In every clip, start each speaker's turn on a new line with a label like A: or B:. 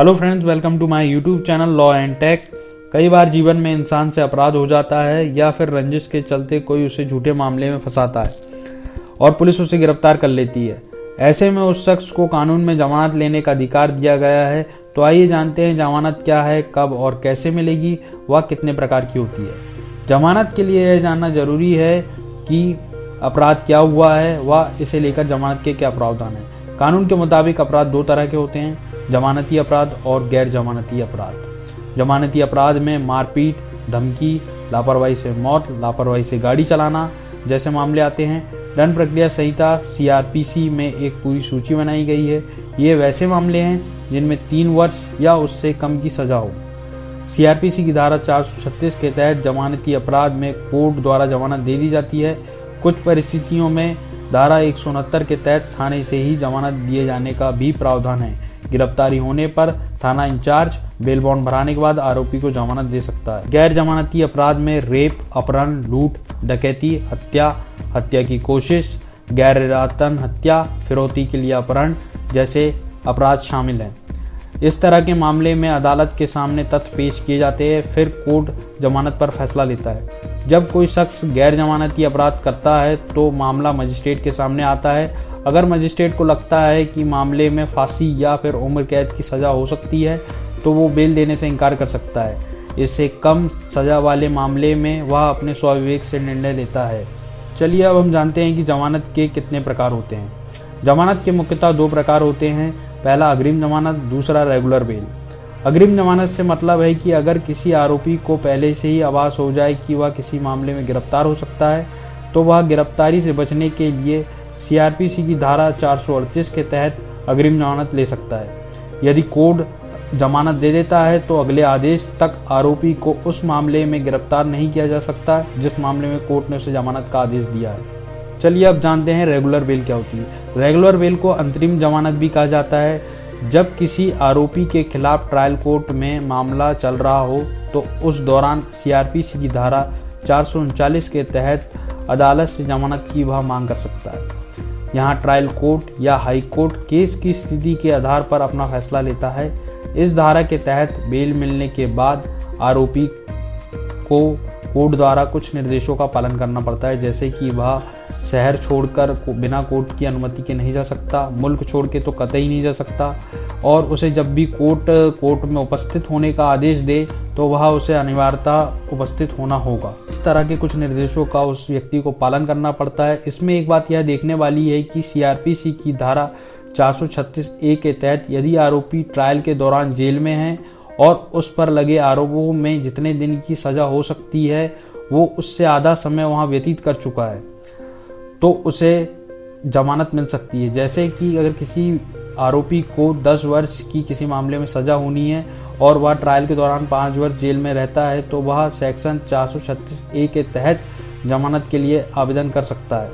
A: Hello friends, welcome to my YouTube channel law and tech. कई बार जीवन में इंसान से अपराध हो जाता है या फिर रंजिश के चलते कोई उसे झूठे मामले में फंसाता है और पुलिस उसे गिरफ्तार कर लेती है। ऐसे में उस शख्स को कानून में जमानत लेने का अधिकार दिया गया है। तो आइए जानते हैं जमानत क्या है, कब और कैसे मिलेगी, वह कितने प्रकार की होती है। जमानत के लिए यह जानना जरूरी है कि अपराध क्या हुआ है, वह इसे लेकर जमानत के क्या प्रावधान है। कानून के मुताबिक अपराध दो तरह के होते हैं, जमानती अपराध और गैर जमानती अपराध। जमानती अपराध में मारपीट, धमकी, लापरवाही से मौत, लापरवाही से गाड़ी चलाना जैसे मामले आते हैं। दंड प्रक्रिया संहिता CRPC में एक पूरी सूची बनाई गई है। ये वैसे मामले हैं जिनमें 3 वर्ष या उससे कम की सजा हो। CRPC की धारा 436 के तहत जमानती अपराध में कोर्ट द्वारा जमानत दे दी जाती है। कुछ परिस्थितियों में धारा 169 के तहत थाने से ही जमानत दिए जाने का भी प्रावधान है। गिरफ्तारी होने पर थाना इंचार्ज बेल बॉन्ड भराने के बाद आरोपी को जमानत दे सकता है। गैर जमानती अपराध में रेप, अपहरण, लूट, डकैती, हत्या की कोशिश, गैर इरादतन हत्या, फिरौती के लिए अपहरण जैसे अपराध शामिल हैं। इस तरह के मामले में अदालत के सामने तथ्य पेश किए जाते हैं, फिर कोर्ट जमानत पर फैसला लेता है। जब कोई शख्स गैर जमानती अपराध करता है तो मामला मजिस्ट्रेट के सामने आता है। अगर मजिस्ट्रेट को लगता है कि मामले में फांसी या फिर उम्र कैद की सज़ा हो सकती है तो वो बेल देने से इनकार कर सकता है। इससे कम सज़ा वाले मामले में वह अपने स्वविवेक से निर्णय लेता है। चलिए अब हम जानते हैं कि जमानत के कितने प्रकार होते हैं। जमानत के मुख्यतः 2 प्रकार होते हैं। पहला अग्रिम जमानत, दूसरा रेगुलर बेल। अग्रिम जमानत से मतलब है कि अगर किसी आरोपी को पहले से ही आभास हो जाए कि वह किसी मामले में गिरफ्तार हो सकता है तो वह गिरफ्तारी से बचने के लिए CRPC की धारा 438 के तहत अग्रिम जमानत ले सकता है। यदि कोर्ट जमानत दे देता है तो अगले आदेश तक आरोपी को उस मामले में गिरफ्तार नहीं किया जा सकता जिस मामले में कोर्ट ने उसे जमानत का आदेश दिया है। चलिए अब जानते हैं रेगुलर बेल क्या होती है। रेगुलर बेल को अंतरिम जमानत भी कहा जाता है। जब किसी आरोपी के खिलाफ ट्रायल कोर्ट में मामला चल रहा हो तो उस दौरान CRPC की धारा 439 के तहत अदालत से जमानत की वह मांग कर सकता है। यहाँ ट्रायल कोर्ट या हाई कोर्ट केस की स्थिति के आधार पर अपना फैसला लेता है। इस धारा के तहत बेल मिलने के बाद आरोपी को कोर्ट द्वारा कुछ निर्देशों का पालन करना पड़ता है, जैसे कि वह शहर छोड़कर बिना कोर्ट की अनुमति के नहीं जा सकता, मुल्क छोड़ के तो कतई नहीं जा सकता, और उसे जब भी कोर्ट में उपस्थित होने का आदेश दे तो वह उसे अनिवार्यतः उपस्थित होना होगा। इस तरह के कुछ निर्देशों का उस व्यक्ति को पालन करना पड़ता है। इसमें एक बात यह देखने वाली है कि CRPC की धारा 436A के तहत यदि आरोपी ट्रायल के दौरान जेल में है और उस पर लगे आरोपों में जितने दिन की सजा हो सकती है वो उससे आधा समय वहां व्यतीत कर चुका है तो उसे जमानत मिल सकती है। जैसे कि अगर किसी आरोपी को 10 वर्ष की किसी मामले में सजा होनी है और वह ट्रायल के दौरान 5 वर्ष जेल में रहता है तो वह सेक्शन 436A के तहत जमानत के लिए आवेदन कर सकता है।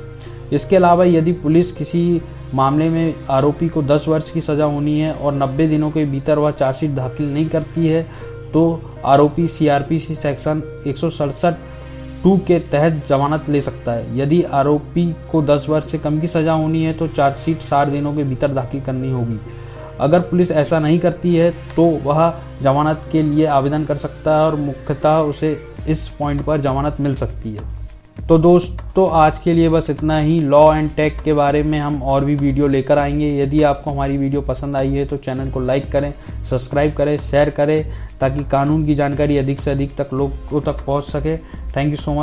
A: इसके अलावा यदि पुलिस किसी मामले में आरोपी को 10 वर्ष की सजा होनी है और 90 दिनों के भीतर वह चार्जशीट दाखिल नहीं करती है तो आरोपी CRPC सेक्शन 167(2) के तहत जमानत ले सकता है। यदि आरोपी को 10 वर्ष से कम की सजा होनी है तो चार्जशीट 60 दिनों के भीतर दाखिल करनी होगी। अगर पुलिस ऐसा नहीं करती है तो वह जमानत के लिए आवेदन कर सकता है और मुख्यतः उसे इस पॉइंट पर जमानत मिल सकती है। तो दोस्तों आज के लिए बस इतना ही। लॉ एंड टेक के बारे में हम और भी वीडियो लेकर आएंगे। यदि आपको हमारी वीडियो पसंद आई है तो चैनल को लाइक करें, सब्सक्राइब करें, शेयर करें ताकि कानून की जानकारी अधिक से अधिक तक लोगों तक पहुंच सके। Thank you so much.